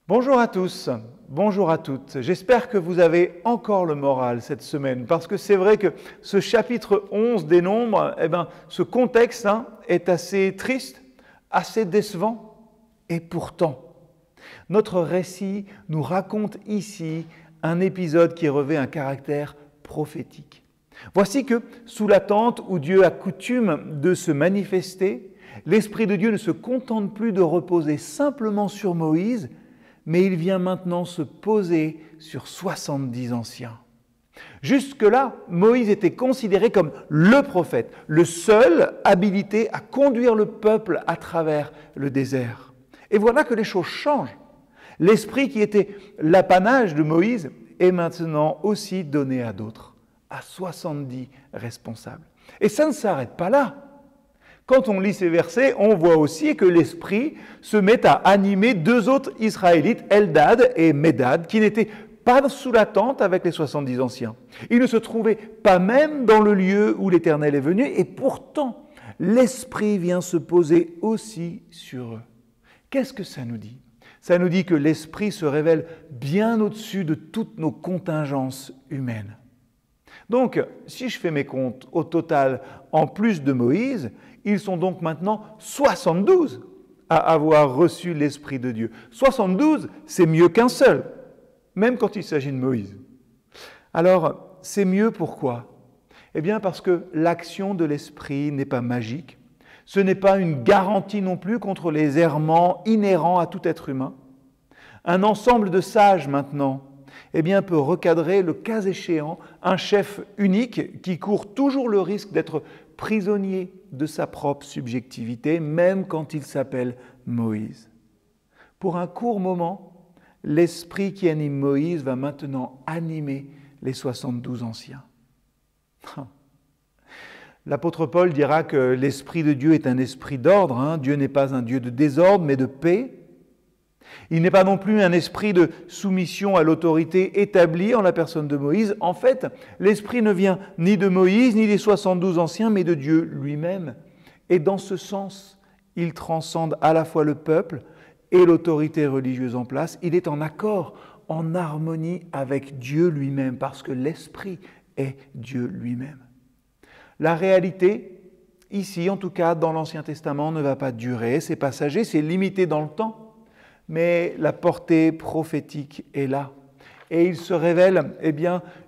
Bonjour à tous, bonjour à toutes. J'espère que vous avez encore le moral cette semaine parce que c'est vrai que ce chapitre 11 des Nombres, ce contexte est assez triste, assez décevant et pourtant, notre récit nous raconte ici un épisode qui revêt un caractère prophétique. Voici que sous la tente où Dieu a coutume de se manifester, l'Esprit de Dieu ne se contente plus de reposer simplement sur Moïse, mais il vient maintenant se poser sur 70 anciens. Jusque-là, Moïse était considéré comme le prophète, le seul habilité à conduire le peuple à travers le désert. Et voilà que les choses changent. L'esprit qui était l'apanage de Moïse est maintenant aussi donné à d'autres, à 70 responsables. Et ça ne s'arrête pas là. Quand on lit ces versets, on voit aussi que l'Esprit se met à animer deux autres Israélites, Eldad et Médad, qui n'étaient pas sous la tente avec les 70 anciens. Ils ne se trouvaient pas même dans le lieu où l'Éternel est venu, et pourtant, l'Esprit vient se poser aussi sur eux. Qu'est-ce que ça nous dit ? Ça nous dit que l'Esprit se révèle bien au-dessus de toutes nos contingences humaines. Donc, si je fais mes comptes, au total, en plus de Moïse, ils sont donc maintenant 72 à avoir reçu l'Esprit de Dieu. 72, c'est mieux qu'un seul, même quand il s'agit de Moïse. Alors, c'est mieux pourquoi ? Eh bien parce que l'action de l'Esprit n'est pas magique, ce n'est pas une garantie non plus contre les errements inhérents à tout être humain. Un ensemble de sages maintenant, peut recadrer, le cas échéant, un chef unique qui court toujours le risque d'être prisonnier de sa propre subjectivité, même quand il s'appelle Moïse. Pour un court moment, l'esprit qui anime Moïse va maintenant animer les 72 anciens. L'apôtre Paul dira que l'esprit de Dieu est un esprit d'ordre. Dieu n'est pas un Dieu de désordre, mais de paix. Il n'est pas non plus un esprit de soumission à l'autorité établie en la personne de Moïse. En fait, l'esprit ne vient ni de Moïse, ni des 72 anciens, mais de Dieu lui-même. Et dans ce sens, il transcende à la fois le peuple et l'autorité religieuse en place. Il est en accord, en harmonie avec Dieu lui-même, parce que l'esprit est Dieu lui-même. La réalité, ici en tout cas dans l'Ancien Testament, ne va pas durer, c'est passager, c'est limité dans le temps. Mais la portée prophétique est là. Et il se révèle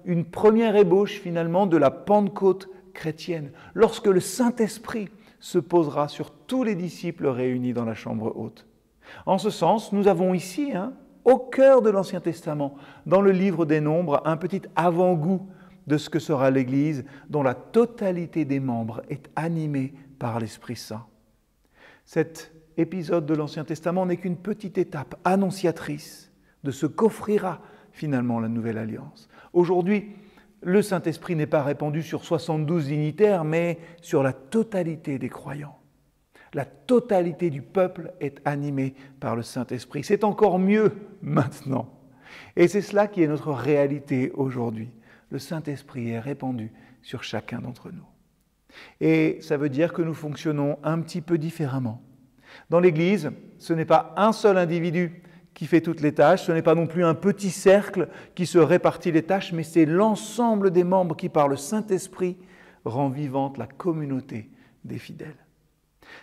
une première ébauche finalement de la Pentecôte chrétienne, lorsque le Saint-Esprit se posera sur tous les disciples réunis dans la chambre haute. En ce sens, nous avons ici, au cœur de l'Ancien Testament, dans le livre des Nombres, un petit avant-goût de ce que sera l'Église, dont la totalité des membres est animée par l'Esprit Saint. Cet épisode de l'Ancien Testament n'est qu'une petite étape annonciatrice de ce qu'offrira finalement la Nouvelle Alliance. Aujourd'hui, le Saint-Esprit n'est pas répandu sur 72 dignitaires, mais sur la totalité des croyants. La totalité du peuple est animée par le Saint-Esprit. C'est encore mieux maintenant. Et c'est cela qui est notre réalité aujourd'hui. Le Saint-Esprit est répandu sur chacun d'entre nous. Et ça veut dire que nous fonctionnons un petit peu différemment. Dans l'Église, ce n'est pas un seul individu qui fait toutes les tâches, ce n'est pas non plus un petit cercle qui se répartit les tâches, mais c'est l'ensemble des membres qui, par le Saint-Esprit, rend vivante la communauté des fidèles.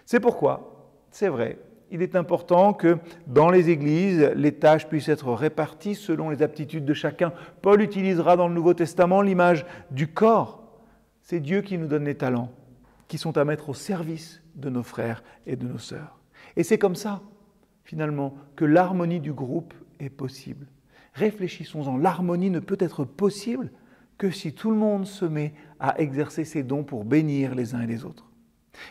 C'est pourquoi, c'est vrai, il est important que dans les églises, les tâches puissent être réparties selon les aptitudes de chacun. Paul utilisera dans le Nouveau Testament l'image du corps. C'est Dieu qui nous donne les talents, qui sont à mettre au service de nos frères et de nos sœurs. Et c'est comme ça, finalement, que l'harmonie du groupe est possible. Réfléchissons-en, l'harmonie ne peut être possible que si tout le monde se met à exercer ses dons pour bénir les uns et les autres.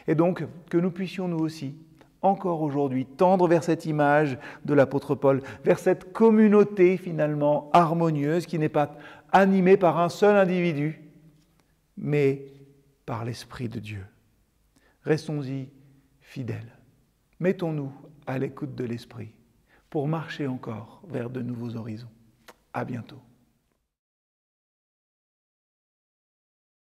Et donc, que nous puissions nous aussi, encore aujourd'hui, tendre vers cette image de l'apôtre Paul, vers cette communauté finalement harmonieuse qui n'est pas animée par un seul individu, mais par l'Esprit de Dieu. Restons-y fidèles. Mettons-nous à l'écoute de l'Esprit pour marcher encore vers de nouveaux horizons. À bientôt.